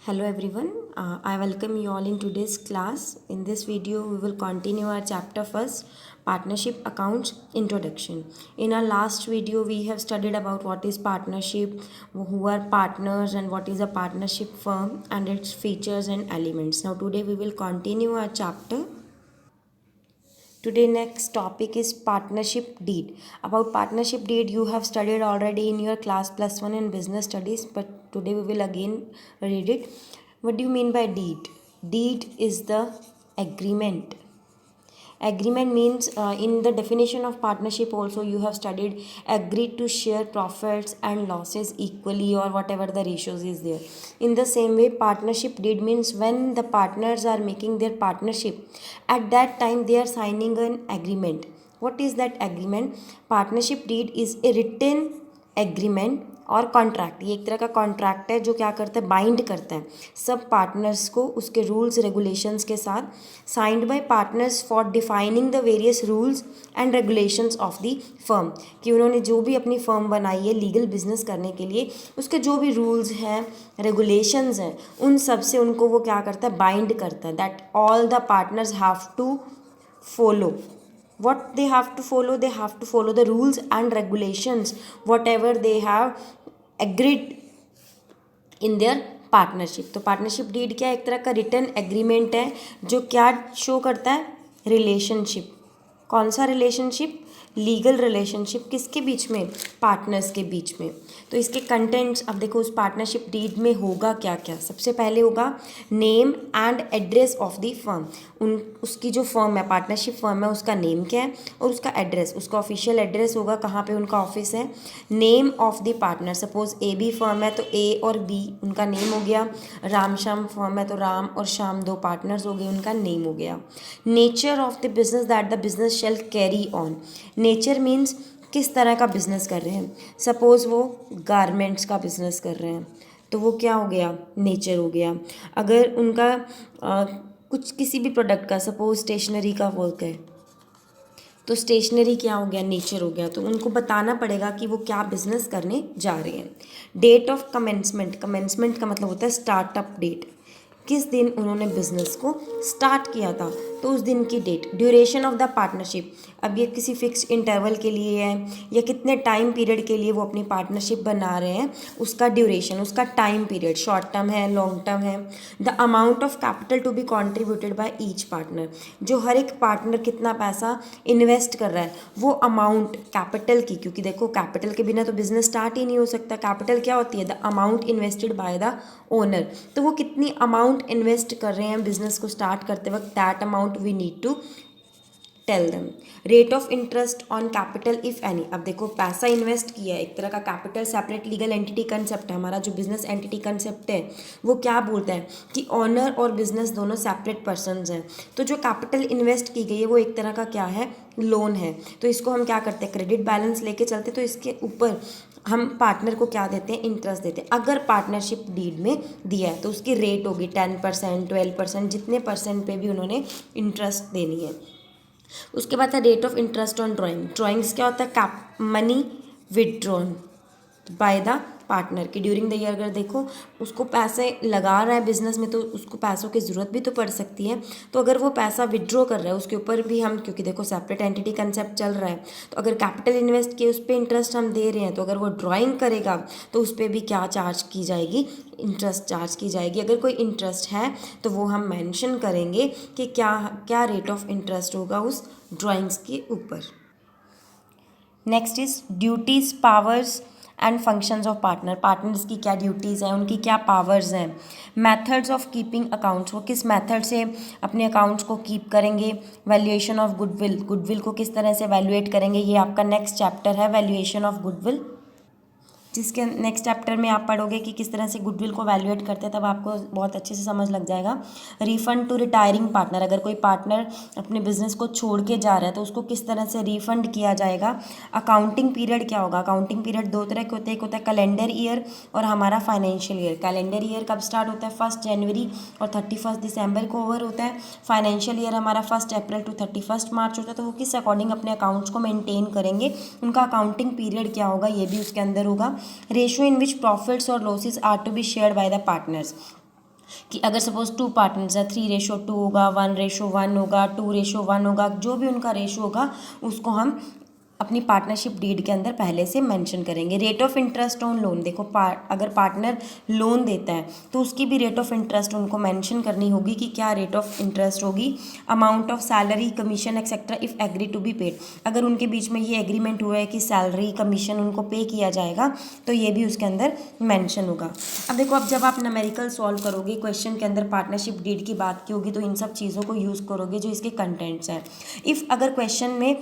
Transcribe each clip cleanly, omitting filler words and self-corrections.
Hello everyone, I welcome you all in today's class. In this video, we will continue our chapter first, Partnership Accounts Introduction. In our last video, we have studied about what is partnership, who are partners and what is a partnership firm and its features and elements. Now today we will continue our chapter. Today next topic is partnership deed. About partnership deed you have studied already in your class plus one in business studies, but today we will again read it. What do you mean by deed? Deed is the agreement. Agreement means in the definition of partnership also you have studied agreed to share profits and losses equally or whatever the ratios is there. In the same way, partnership deed means when the partners are making their partnership, at that time they are signing an agreement. What is that agreement? Partnership deed is a written agreement और contract, ये एक तरह का contract है जो क्या करता है, बाइंड करता है सब पार्टनर्स को उसके रूल्स रेगुलेशंस के साथ, signed by partners for defining the various rules and regulations of the firm, कि उन्होंने जो भी अपनी फर्म बनाई है लीगल बिजनेस करने के लिए उसके जो भी रूल्स हैं रेगुलेशंस हैं उन सब से उनको वो क्या करता है, बाइंड करता है, that all the partners have to follow. What they have to follow? They have to follow the rules and regulations whatever they have agreed in their partnership. तो पार्टनरशिप डीड क्या, एक तरह का रिटर्न एग्रीमेंट है जो क्या show करता है, रिलेशनशिप. कौन सा रिलेशनशिप? Legal relationship. किसके बीच में? पार्टनर्स के बीच में. तो इसके कंटेंट्स अब देखो उस पार्टनरशिप डीड में होगा क्या क्या. सबसे पहले होगा name and address of the firm. उसकी जो फर्म है, पार्टनरशिप फर्म है, उसका नेम क्या है और उसका एड्रेस, उसका ऑफिशियल एड्रेस होगा कहाँ पे उनका ऑफिस है. Name of the partner, suppose a b firm है तो ए और बी उनका नेम हो गया. राम श्याम फर्म है तो राम और श्याम दो पार्टनर्स हो गए, उनका नेम हो गया. Nature of the business that the business shall carry on. Nature means किस तरह का बिजनेस कर रहे हैं. सपोज़ वो गारमेंट्स का बिजनेस कर रहे हैं तो वो क्या हो गया, नेचर हो गया. अगर उनका कुछ किसी भी प्रोडक्ट का, सपोज स्टेशनरी का वर्क है तो स्टेशनरी क्या हो गया, नेचर हो गया. तो उनको बताना पड़ेगा कि वो क्या बिजनेस करने जा रहे हैं. Date of commencement. कमेंसमेंट का मतलब होता है स्टार्टअप डेट, किस दिन उन्होंने बिजनेस को स्टार्ट किया था तो उस दिन की date. Duration of the partnership, अब ये किसी फिक्स इंटरवल के लिए है या कितने टाइम पीरियड के लिए वो अपनी पार्टनरशिप बना रहे हैं, उसका ड्यूरेशन, उसका टाइम पीरियड, शॉर्ट टर्म है, लॉन्ग टर्म है. The amount of capital to be contributed by each partner, जो हर एक पार्टनर कितना पैसा इन्वेस्ट कर रहा है वो अमाउंट कैपिटल की, क्योंकि देखो कैपिटल के बिना तो बिजनेस स्टार्ट ही नहीं हो सकता. कैपिटल क्या होती है, the amount invested by the owner. तो वो कितनी अमाउंट इन्वेस्ट कर रहे हैं बिजनेस को स्टार्ट करते वक्त, that amount we need to tell them. Rate of interest on capital if any. अब देखो पैसा इन्वेस्ट किया है, एक तरह का capital separate legal entity concept है. हमारा जो बिजनेस एंटिटी कंसेप्ट है वो क्या बोलता है कि ऑनर और बिजनेस दोनों सेपरेट पर्सनस हैं. तो जो कैपिटल इन्वेस्ट की गई है वो एक तरह का क्या है, लोन है. तो इसको हम क्या करते हैं, क्रेडिट बैलेंस लेके चलते, तो इसके ऊपर हम पार्टनर को क्या देते हैं, इंटरेस्ट देते हैं. अगर पार्टनरशिप डीड में दिया है तो उसकी रेट होगी 10%, 12%, जितने परसेंट पे भी उन्होंने इंटरेस्ट देनी है. उसके बाद है rate of interest on drawing. Drawings क्या होता है, cap money withdrawn by the partner की ड्यूरिंग द ईयर. अगर देखो उसको पैसे लगा रहा है बिजनेस में तो उसको पैसों की ज़रूरत भी तो पड़ सकती है. तो अगर वो पैसा विदड्रॉ कर रहा है उसके ऊपर भी हम, क्योंकि देखो सेपरेट एंटिटी कंसेप्ट चल रहा है, तो अगर कैपिटल इन्वेस्ट किए उस पर इंटरेस्ट हम दे रहे हैं तो अगर वो ड्राइंग करेगा तो उस पर भी क्या चार्ज की जाएगी, इंटरेस्ट चार्ज की जाएगी. अगर कोई इंटरेस्ट है तो वो हम मेंशन करेंगे कि क्या क्या रेट ऑफ इंटरेस्ट होगा उस ड्राइंग्स के ऊपर. Next is duties, powers and functions of partner. Partners की क्या ड्यूटीज़ हैं, उनकी क्या पावर्स हैं. मेथड्स ऑफ कीपिंग अकाउंट्स, वो किस मेथड से अपने अकाउंट्स को कीप करेंगे. वैल्यूएशन ऑफ गुडविल, गुडविल को किस तरह से वैल्यूएट करेंगे, ये आपका नेक्स्ट चैप्टर है, वैल्यूएशन ऑफ गुडविल, जिसके नेक्स्ट चैप्टर में आप पढ़ोगे कि किस तरह से गुडविल को वैल्यूएट करते हैं, तब आपको बहुत अच्छे से समझ लग जाएगा. रिफंड टू रिटायरिंग पार्टनर, अगर कोई पार्टनर अपने बिजनेस को छोड़ के जा रहा है तो उसको किस तरह से रिफंड किया जाएगा. अकाउंटिंग पीरियड क्या होगा. अकाउंटिंग पीरियड दो तरह के होते हैं, एक होता है कैलेंडर ईयर और हमारा फाइनेंशियल ईयर. कैलेंडर ईयर कब स्टार्ट होता है, 1 जनवरी और 31 दिसंबर को ओवर होता है. फाइनेंशियल ईयर हमारा 1 अप्रैल टू 31 मार्च होता है. तो वो किस अकॉर्डिंग अपने अकाउंट्स को मेंटेन करेंगे, उनका अकाउंटिंग पीरियड क्या होगा, ये भी उसके अंदर होगा. रेशियो इन विच प्रॉफिट्स और losses are to be shared by the partners, कि अगर सपोज 2 पार्टनर्स है 3:2 होगा, 1:1 होगा, 2:1 होगा, जो भी उनका रेशो होगा उसको हम अपनी पार्टनरशिप डीड के अंदर पहले से मेंशन करेंगे। Rate of interest on loan, देखो अगर पार्टनर लोन देता है तो उसकी भी रेट ऑफ इंटरेस्ट उनको मेंशन करनी होगी कि क्या रेट ऑफ इंटरेस्ट होगी। Amount of salary, commission etcetera if agree to be paid, अगर उनके बीच में ये एग्रीमेंट हुआ है कि सैलरी कमीशन उनको पे किया जाएगा तो ये भी उसके अंदर मेंशन होगा। अब देखो, अब जब आप न्यूमेरिकल सॉल्व करोगे, क्वेश्चन के अंदर पार्टनरशिप डीड की बात की होगी तो इन सब चीज़ों को यूज़ करोगे जो इसके कंटेंट्स हैं। इफ़ अगर क्वेश्चन में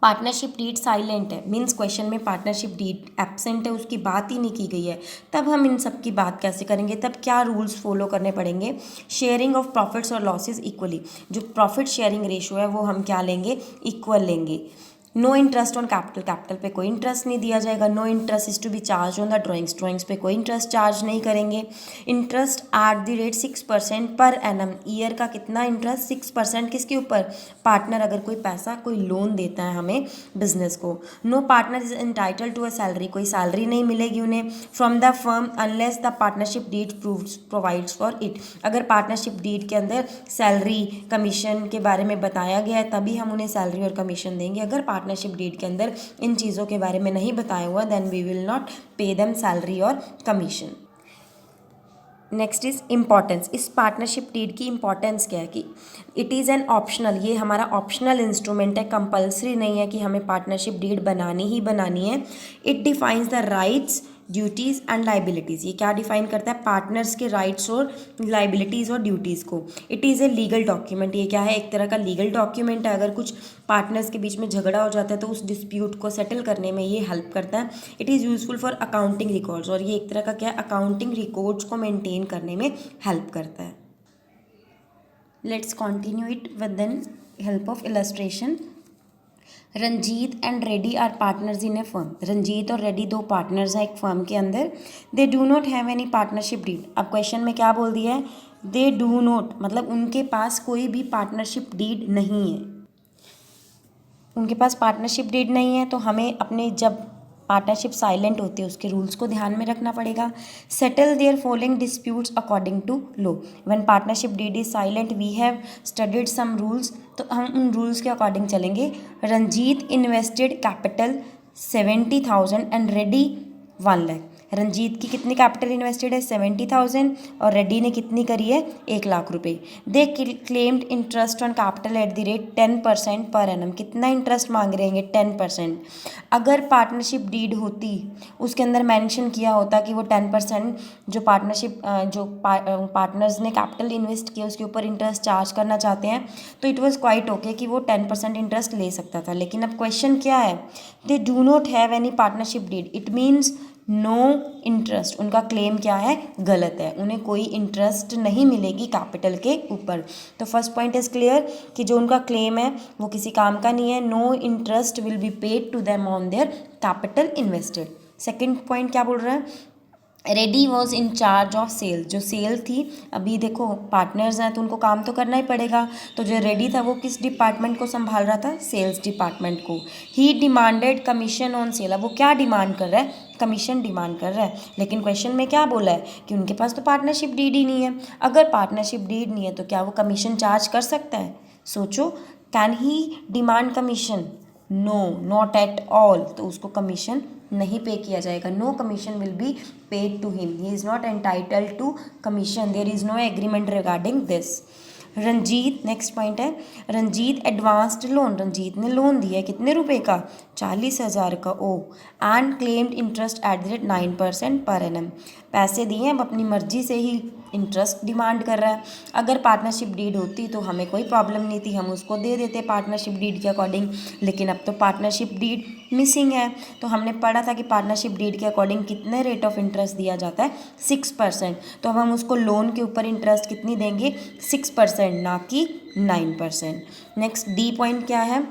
पार्टनरशिप डीड साइलेंट है, मीन्स क्वेश्चन में पार्टनरशिप डीड एब्सेंट है, उसकी बात ही नहीं की गई है, तब हम इन सब की बात कैसे करेंगे? तब क्या रूल्स फॉलो करने पड़ेंगे? शेयरिंग ऑफ प्रॉफिट्स और लॉसेस इक्वली, जो प्रॉफिट शेयरिंग रेशो है वो हम क्या लेंगे? इक्वल लेंगे। No interest on capital, capital पे कोई इंटरेस्ट नहीं दिया जाएगा। No interest is to be charge on the drawings, drawings पे कोई इंटरेस्ट चार्ज नहीं करेंगे। Interest at the rate 6% per annum, year का कितना इंटरेस्ट? 6%। किसके ऊपर? पार्टनर अगर कोई पैसा, कोई लोन देता है हमें बिजनेस को। No partner is entitle to a salary, कोई सैलरी नहीं मिलेगी उन्हें from the firm unless the partnership deed provides for it, अगर पार्टनरशिप डीड के अंदर सैलरी कमीशन के बारे में बताया गया है तभी हम उन्हें सैलरी और कमीशन देंगे। अगर पार्टनरशिप डीड के अंदर इन चीज़ों के बारे में नहीं बताया हुआ then we will not pay them salary और कमीशन। नेक्स्ट इज इम्पॉर्टेंस, इस पार्टनरशिप डीड की इम्पॉर्टेंस क्या है कि इट इज़ एन ऑप्शनल, ये हमारा ऑप्शनल इंस्ट्रूमेंट है, कंपल्सरी नहीं है कि हमें पार्टनरशिप डीड बनानी ही बनानी है। It defines the rights, duties and liabilities, ये क्या डिफाइन करता है? पार्टनर्स के राइट्स और लाइबिलिटीज़ और ड्यूटीज़ को। It is a legal document, ये क्या है? एक तरह का लीगल डॉक्यूमेंट है। अगर कुछ पार्टनर्स के बीच में झगड़ा हो जाता है तो उस डिस्प्यूट को सेटल करने में ये हेल्प करता है। It is useful for accounting records, और ये एक तरह का क्या है? अकाउंटिंग रिकॉर्ड्स को मेंटेन करने में हेल्प करता है। Let's continue it with then help of illustration. Ranjit and Reddy are partners in a firm, Ranjit और रेड्डी दो पार्टनर्स हैं एक फर्म के अंदर। They do not have any partnership deed, अब क्वेश्चन में क्या बोल दिया है? दे डू नॉट, मतलब उनके पास कोई भी पार्टनरशिप डीड नहीं है, उनके पास पार्टनरशिप डीड नहीं है। तो हमें अपने जब पार्टनरशिप साइलेंट होती है उसके रूल्स को ध्यान में रखना पड़ेगा। Settle their following disputes according to law, when partnership deed is silent we have studied some rules, तो हम उन रूल्स के अकॉर्डिंग चलेंगे। Ranjit invested capital 70,000 and Reddy 1 lakh, Ranjit की कितनी कैपिटल इन्वेस्टेड है? 70,000, और रेड्डी ने कितनी करी है? 1 लाख रुपए। दे claimed interest on capital eight the rate 10% per annum, कितना इंटरेस्ट मांग रहे हैं? 10%। अगर पार्टनरशिप डीड होती उसके अंदर मेंशन किया होता कि वो 10% जो पार्टनर्स ने कैपिटल इन्वेस्ट किया उसके ऊपर इंटरेस्ट चार्ज करना चाहते हैं तो इट वॉज क्वाइट ओके कि वो 10% इंटरेस्ट ले सकता था। लेकिन अब क्वेश्चन क्या है? They do not have any partnership deed, it means no interest, उनका क्लेम क्या है? गलत है, उन्हें कोई इंटरेस्ट नहीं मिलेगी कैपिटल के ऊपर। तो फर्स्ट पॉइंट इज क्लियर कि जो उनका क्लेम है वो किसी काम का नहीं है। No interest will be paid to them on their capital invested. Second point क्या बोल रहा है? Reddy was in charge of sale, जो सेल थी, अभी देखो पार्टनर्स हैं तो उनको काम तो करना ही पड़ेगा, तो जो रेडी था वो किस डिपार्टमेंट को संभाल रहा था? सेल्स डिपार्टमेंट को। ही डिमांडेड कमीशन ऑन सेल, अब वो क्या डिमांड कर रहा है? कमीशन डिमांड कर रहा है। लेकिन क्वेश्चन में क्या बोला है कि उनके पास तो पार्टनरशिप डीड ही नहीं है। अगर पार्टनरशिप डीड नहीं है तो क्या वो कमीशन चार्ज कर सकता है? सोचो, can he demand commission? No, not at all, तो उसको कमीशन नहीं पे किया जाएगा। No commission will be paid to him, he is not entitled to commission, there is no agreement regarding this. Ranjit, next point है, Ranjit advanced loan, Ranjit ने loan दिया कितने रुपए का? 40,000 का। ओ and claimed interest at the rate 9% पर एनम, पैसे दिए अब अपनी मर्जी से ही इंटरेस्ट डिमांड कर रहा है। अगर पार्टनरशिप डीड होती तो हमें कोई प्रॉब्लम नहीं थी, हम उसको दे देते पार्टनरशिप डीड के अकॉर्डिंग, लेकिन अब तो पार्टनरशिप डीड मिसिंग है। तो हमने पढ़ा था कि पार्टनरशिप डीड के अकॉर्डिंग कितने रेट ऑफ इंटरेस्ट दिया जाता है? 6%। तो अब हम उसको लोन के ऊपर इंटरेस्ट कितनी देंगे? 6%, ना कि 9%। नेक्स्ट डी पॉइंट क्या है?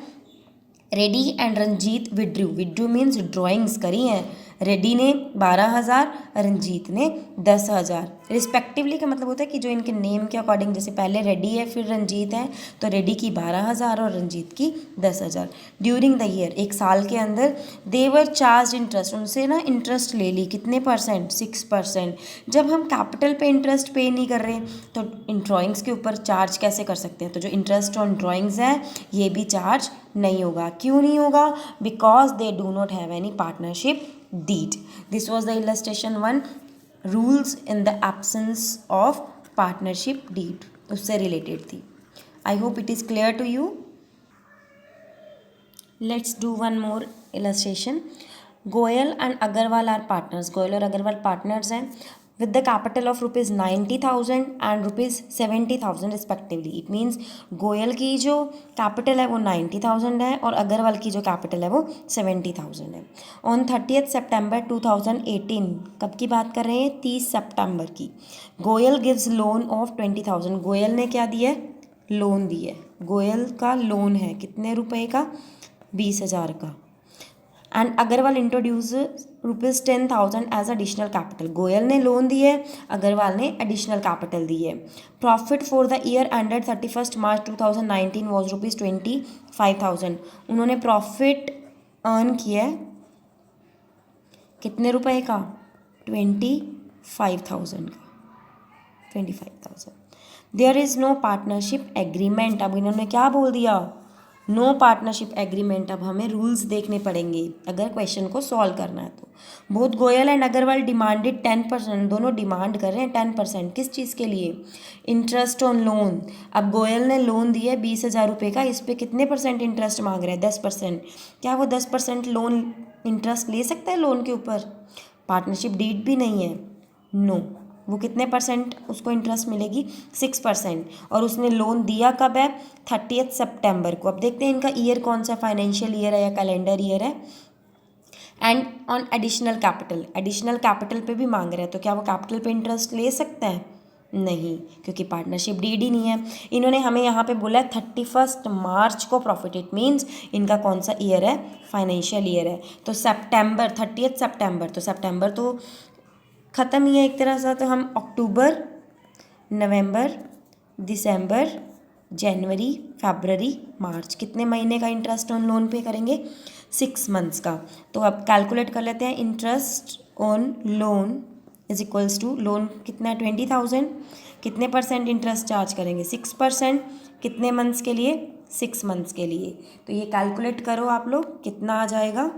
Reddy and Ranjit withdrew, withdrew means drawings करी हैं, रेडी ने 12,000, रंजीत ने 10,000 रिस्पेक्टिवली। का मतलब होता है कि जो इनके नेम के अकॉर्डिंग, जैसे पहले रेडी है फिर रंजीत है, तो रेडी की 12,000 और रंजीत की 10,000। ड्यूरिंग द ईयर, एक साल के अंदर, देवर चार्ज इंटरेस्ट, उनसे ना इंटरेस्ट ले ली, कितने परसेंट, 6%। जब हम कैपिटल पे इंटरेस्ट पे नहीं कर रहे तो इन ड्राइंग्स के ऊपर चार्ज कैसे कर सकते हैं? तो जो इंटरेस्ट ऑन ड्राइंग्स है ये भी चार्ज नहीं होगा। क्यों नहीं होगा? Because they do not have any partnership deed. This was the illustration 1, rules in the absence of partnership deed, उससे रिलेटेड थी। I hope it is clear to you. Let's do one more illustration. Goyal and Agarwal are partners. Goyal और Agarwal partners हैं with the capital of rupees 90,000 and rupees 70,000 respectively. It means Goyal की जो capital है वो 90,000 है और अग्रवाल की जो कैपिटल है वो 70,000 है। ऑन 30th September 2018, कब की बात कर रहे हैं? 30 सितंबर की। Goyal gives loan of 20,000। Goyal ने क्या दिया है? लोन दिया है। गोयल का लोन है कितने रुपए का? 20,000 का। And Agarwal introduce rupees 10,000 as additional capital. Goyal ने लोन दिए, अग्रवाल ने एडिशनल कैपिटल दिए। Profit for the year ended 31 March 2019 was rupees 25,000। उन्होंने प्रॉफिट अर्न किया है कितने रुपए का? 25,000 का। 25,000। There is no partnership agreement. अब इन्होंने क्या बोल दिया? No partnership agreement. अब हमें रूल्स देखने पड़ेंगे अगर क्वेश्चन को सॉल्व करना है तो। Both Goyal and Agarwal demanded 10%। दोनों डिमांड कर रहे हैं 10%। किस चीज़ के लिए? Interest on loan. अब गोयल ने लोन दिया है 20,000 रुपये का, इस पर कितने परसेंट इंटरेस्ट मांग रहे हैं? 10%। क्या वो 10% लोन इंटरेस्ट ले सकता है लोन के ऊपर? पार्टनरशिप डीड भी नहीं है। नो। वो कितने परसेंट उसको इंटरेस्ट मिलेगी? 6%। और उसने लोन दिया कब है? 30th सितंबर को। अब देखते हैं इनका ईयर कौन सा, फाइनेंशियल ईयर है या कैलेंडर ईयर है। And on additional capital, additional capital पे भी मांग रहे हैं, तो क्या वो कैपिटल पे इंटरेस्ट ले सकता है? नहीं, क्योंकि पार्टनरशिप डीड ही नहीं है। इन्होंने हमें यहाँ पे बोला है 31 मार्च को प्रॉफिट। इट मीन्स इनका कौन सा ईयर है? फाइनेंशियल ईयर है। तो सितंबर, 30th सितंबर, तो सितंबर तो ख़त्म ही है एक तरह से। तो हम अक्टूबर, नवंबर, दिसंबर, जनवरी, फरवरी, मार्च, कितने महीने का इंटरेस्ट ऑन लोन पे करेंगे? 6 मंथ्स का। तो अब कैलकुलेट कर लेते हैं। Interest on loan is equals to, loan कितना है? 20,000। कितने परसेंट इंटरेस्ट चार्ज करेंगे? 6%। कितने मंथ्स के लिए? 6 मंथ्स के लिए। तो ये कैलकुलेट करो आप लोग, कितना आ जाएगा?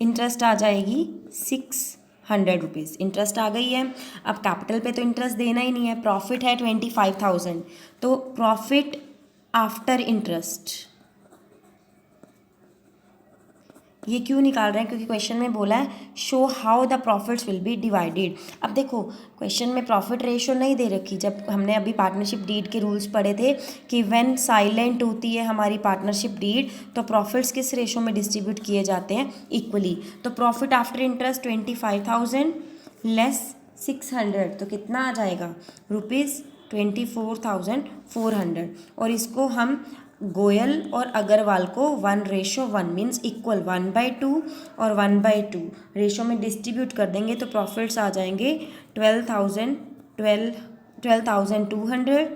इंटरेस्ट आ जाएगी 600 रुपीज़। इंटरेस्ट आ गई है। अब कैपिटल पे तो इंटरेस्ट देना ही नहीं है। प्रॉफिट है 25,000, तो प्रॉफिट आफ्टर इंटरेस्ट ये क्यों निकाल रहे हैं? क्योंकि क्वेश्चन में बोला है show how the profits will be divided. अब देखो क्वेश्चन में प्रॉफिट रेशो नहीं दे रखी। जब हमने अभी पार्टनरशिप डीड के रूल्स पढ़े थे कि व्हेन साइलेंट होती है हमारी पार्टनरशिप डीड तो प्रॉफिट्स किस रेशो में डिस्ट्रीब्यूट किए जाते हैं? इक्वली। तो प्रॉफिट आफ्टर इंटरेस्ट 25,000 लेस 600, तो कितना आ जाएगा? रुपीज़ 24,400। और इसको हम गोयल और अग्रवाल को 1:1 मीन्स इक्वल 1/2 और 1/2 रेशो में डिस्ट्रीब्यूट कर देंगे तो प्रॉफिट्स आ जाएंगे 12,200,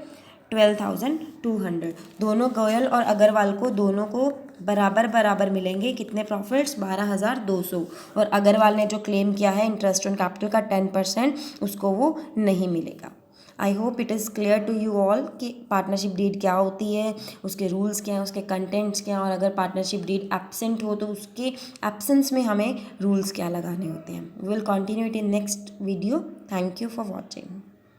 12,200। दोनों गोयल और अग्रवाल को दोनों को बराबर बराबर मिलेंगे। कितने प्रॉफिट्स? 12,200। और अग्रवाल ने जो क्लेम किया है इंटरेस्ट ऑन कैपिटल का 10%, उसको वो नहीं मिलेगा। I hope it is clear to you all कि पार्टनरशिप डीड क्या होती है, उसके रूल्स क्या हैं, उसके कंटेंट्स क्या हैं, और अगर पार्टनरशिप डीड एब्सेंट हो तो उसके एब्सेंस में हमें रूल्स क्या लगाने होते हैं। We will continue it in next video. Thank you for watching.